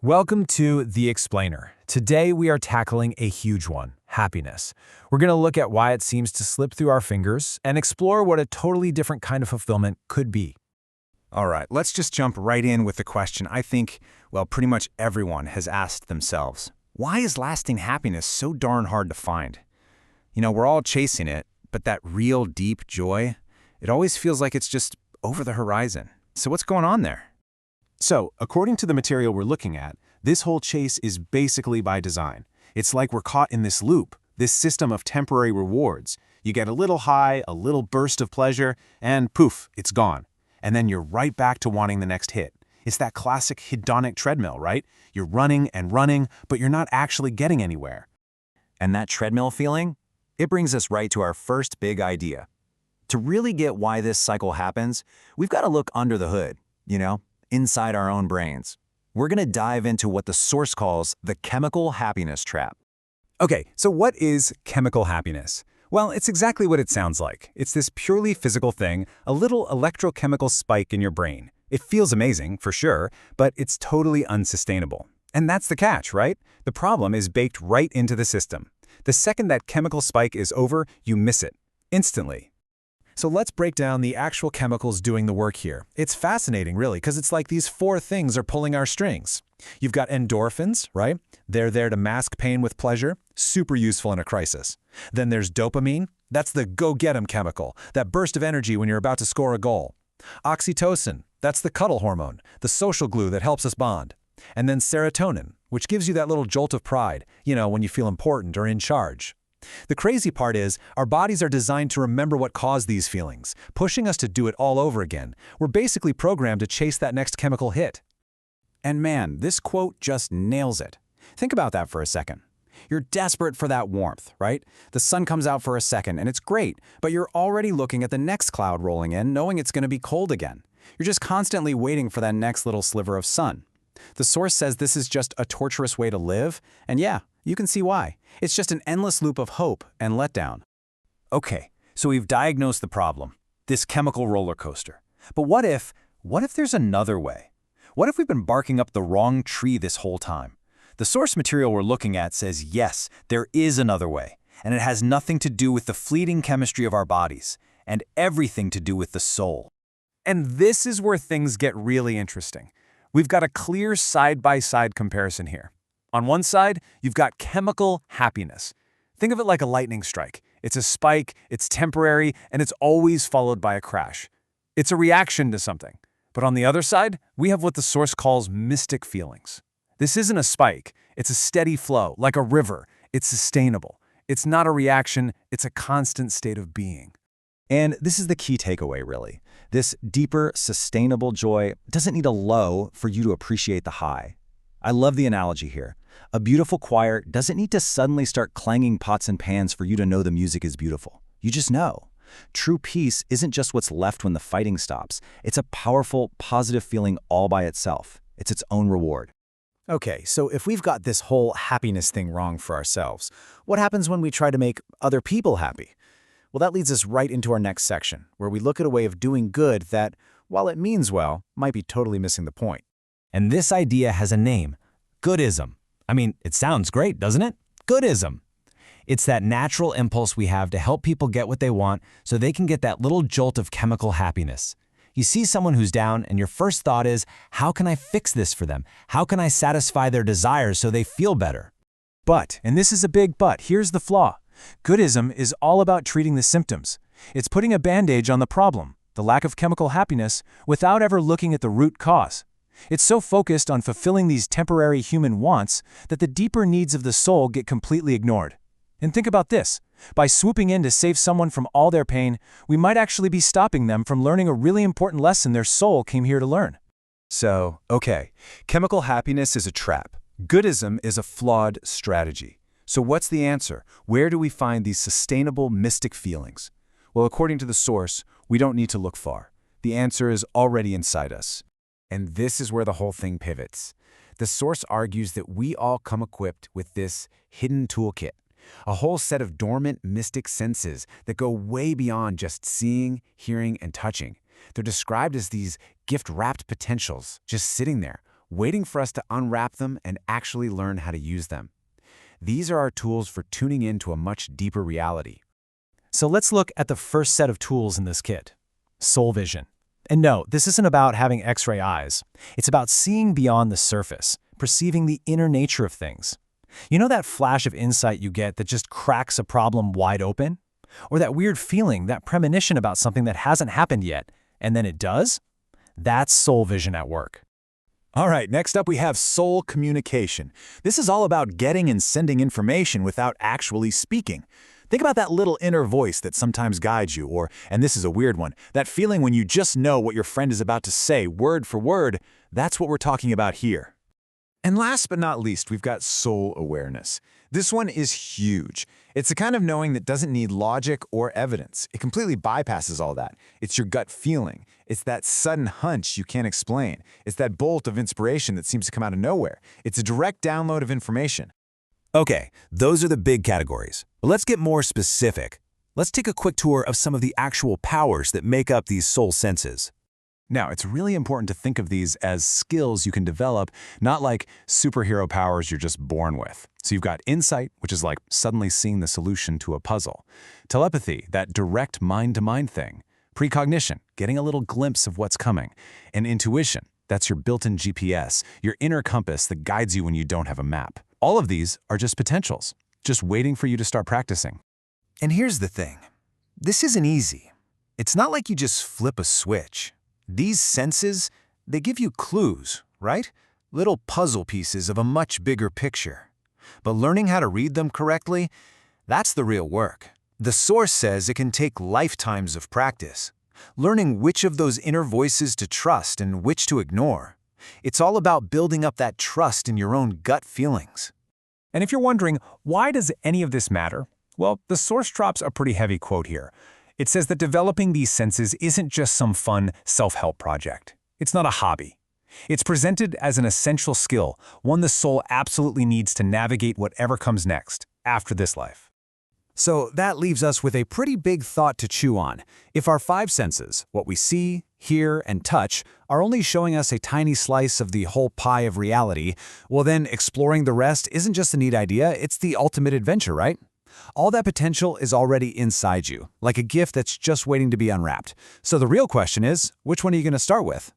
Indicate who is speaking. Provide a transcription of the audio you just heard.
Speaker 1: Welcome to The Explainer. Today we are tackling a huge one, happiness. We're going to look at why it seems to slip through our fingers and explore what a totally different kind of fulfillment could be.
Speaker 2: All right, let's just jump right in with the question I think, pretty much everyone has asked themselves. Why is lasting happiness so darn hard to find? We're all chasing it, but that real deep joy, it always feels like it's just over the horizon. So what's going on there?
Speaker 3: So, according to the material we're looking at, this whole chase is basically by design. It's like we're caught in this loop, this system of temporary rewards. You get a little high, a little burst of pleasure, and poof, it's gone. And then you're right back to wanting the next hit. It's that classic hedonic treadmill, right? You're running and running, but you're not actually getting anywhere.
Speaker 4: And that treadmill feeling? It brings us right to our first big idea. To really get why this cycle happens, we've got to look under the hood, inside our own brains. We're going to dive into what the source calls the chemical happiness trap.
Speaker 1: Okay, so what is chemical happiness? Well, it's exactly what it sounds like. It's this purely physical thing, a little electrochemical spike in your brain. It feels amazing, for sure, but it's totally unsustainable. And that's the catch, right? The problem is baked right into the system. The second that chemical spike is over, you miss it, instantly. So let's break down the actual chemicals doing the work here. It's fascinating, really, because it's like these four things are pulling our strings. You've got endorphins, right? They're there to mask pain with pleasure, super useful in a crisis. Then there's dopamine. That's the go-get-'em chemical, that burst of energy when you're about to score a goal. Oxytocin, that's the cuddle hormone, the social glue that helps us bond. And then serotonin, which gives you that little jolt of pride, when you feel important or in charge. The crazy part is, our bodies are designed to remember what caused these feelings, pushing us to do it all over again. We're basically programmed to chase that next chemical hit.
Speaker 2: And man, this quote just nails it. Think about that for a second. You're desperate for that warmth, right? The sun comes out for a second and it's great, but you're already looking at the next cloud rolling in, knowing it's going to be cold again. You're just constantly waiting for that next little sliver of sun. The source says this is just a torturous way to live, and yeah, you can see why. It's just an endless loop of hope and letdown.
Speaker 1: Okay, so we've diagnosed the problem, this chemical roller coaster. But what if there's another way? What if we've been barking up the wrong tree this whole time? The source material we're looking at says yes, there is another way, and it has nothing to do with the fleeting chemistry of our bodies, and everything to do with the soul. And this is where things get really interesting. We've got a clear side-by-side comparison here. On one side, you've got chemical happiness. Think of it like a lightning strike. It's a spike, it's temporary, and it's always followed by a crash. It's a reaction to something. But on the other side, we have what the source calls mystic feelings. This isn't a spike. It's a steady flow, like a river. It's sustainable. It's not a reaction. It's a constant state of being.
Speaker 4: And this is the key takeaway, really. This deeper, sustainable joy doesn't need a low for you to appreciate the high. I love the analogy here. A beautiful choir doesn't need to suddenly start clanging pots and pans for you to know the music is beautiful. You just know. True peace isn't just what's left when the fighting stops. It's a powerful, positive feeling all by itself. It's its own reward.
Speaker 2: Okay, so if we've got this whole happiness thing wrong for ourselves, what happens when we try to make other people happy? Well, that leads us right into our next section, where we look at a way of doing good that, while it means well, might be totally missing the point.
Speaker 1: And this idea has a name, goodism. I mean, it sounds great, doesn't it? Goodism. It's that natural impulse we have to help people get what they want so they can get that little jolt of chemical happiness. You see someone who's down and your first thought is, how can I fix this for them? How can I satisfy their desires so they feel better?
Speaker 3: But, and this is a big but, here's the flaw. Goodism is all about treating the symptoms. It's putting a bandage on the problem, the lack of chemical happiness, without ever looking at the root cause. It's so focused on fulfilling these temporary human wants that the deeper needs of the soul get completely ignored. And think about this. By swooping in to save someone from all their pain, we might actually be stopping them from learning a really important lesson their soul came here to learn. So, okay, chemical happiness is a trap. Goodism is a flawed strategy. So what's the answer? Where do we find these sustainable mystic feelings? Well, according to the source, we don't need to look far. The answer is already inside us.
Speaker 2: And this is where the whole thing pivots. The source argues that we all come equipped with this hidden toolkit, a whole set of dormant mystic senses that go way beyond just seeing, hearing, and touching. They're described as these gift-wrapped potentials just sitting there,
Speaker 5: waiting for us to unwrap them and actually learn how to use them. These are our tools for tuning into a much deeper reality.
Speaker 3: So let's look at the first set of tools in this kit, soul vision. And no, this isn't about having X-ray eyes. It's about seeing beyond the surface, perceiving the inner nature of things. You know that flash of insight you get that just cracks a problem wide open? Or that weird feeling, that premonition about something that hasn't happened yet, and then it does? That's soul vision at work.
Speaker 2: All right, next up we have soul communication. This is all about getting and sending information without actually speaking. Think about that little inner voice that sometimes guides you, or, and this is a weird one, that feeling when you just know what your friend is about to say word for word. That's what we're talking about here. And last but not least, we've got soul awareness. This one is huge. It's the kind of knowing that doesn't need logic or evidence. It completely bypasses all that. It's your gut feeling. It's that sudden hunch you can't explain. It's that bolt of inspiration that seems to come out of nowhere. It's a direct download of information.
Speaker 1: Okay, those are the big categories. But let's get more specific. Let's take a quick tour of some of the actual powers that make up these soul senses.
Speaker 2: Now, it's really important to think of these as skills you can develop, not like superhero powers you're just born with. So you've got insight, which is like suddenly seeing the solution to a puzzle. Telepathy, that direct mind-to-mind thing. Precognition, getting a little glimpse of what's coming. And intuition, that's your built-in GPS, your inner compass that guides you when you don't have a map. All of these are just potentials, just waiting for you to start practicing.
Speaker 1: And here's the thing. This isn't easy. It's not like you just flip a switch. These senses, they give you clues, right? Little puzzle pieces of a much bigger picture. But learning how to read them correctly, that's the real work. The source says it can take lifetimes of practice. Learning which of those inner voices to trust and which to ignore. It's all about building up that trust in your own gut feelings.
Speaker 3: And if you're wondering, why does any of this matter? Well, the source drops a pretty heavy quote here. It says that developing these senses isn't just some fun self-help project. It's not a hobby. It's presented as an essential skill, one the soul absolutely needs to navigate whatever comes next, after this life.
Speaker 2: So that leaves us with a pretty big thought to chew on. If our five senses, what we see, hear, and touch, are only showing us a tiny slice of the whole pie of reality, well then exploring the rest isn't just a neat idea, it's the ultimate adventure, right? All that potential is already inside you, like a gift that's just waiting to be unwrapped. So the real question is, which one are you going to start with?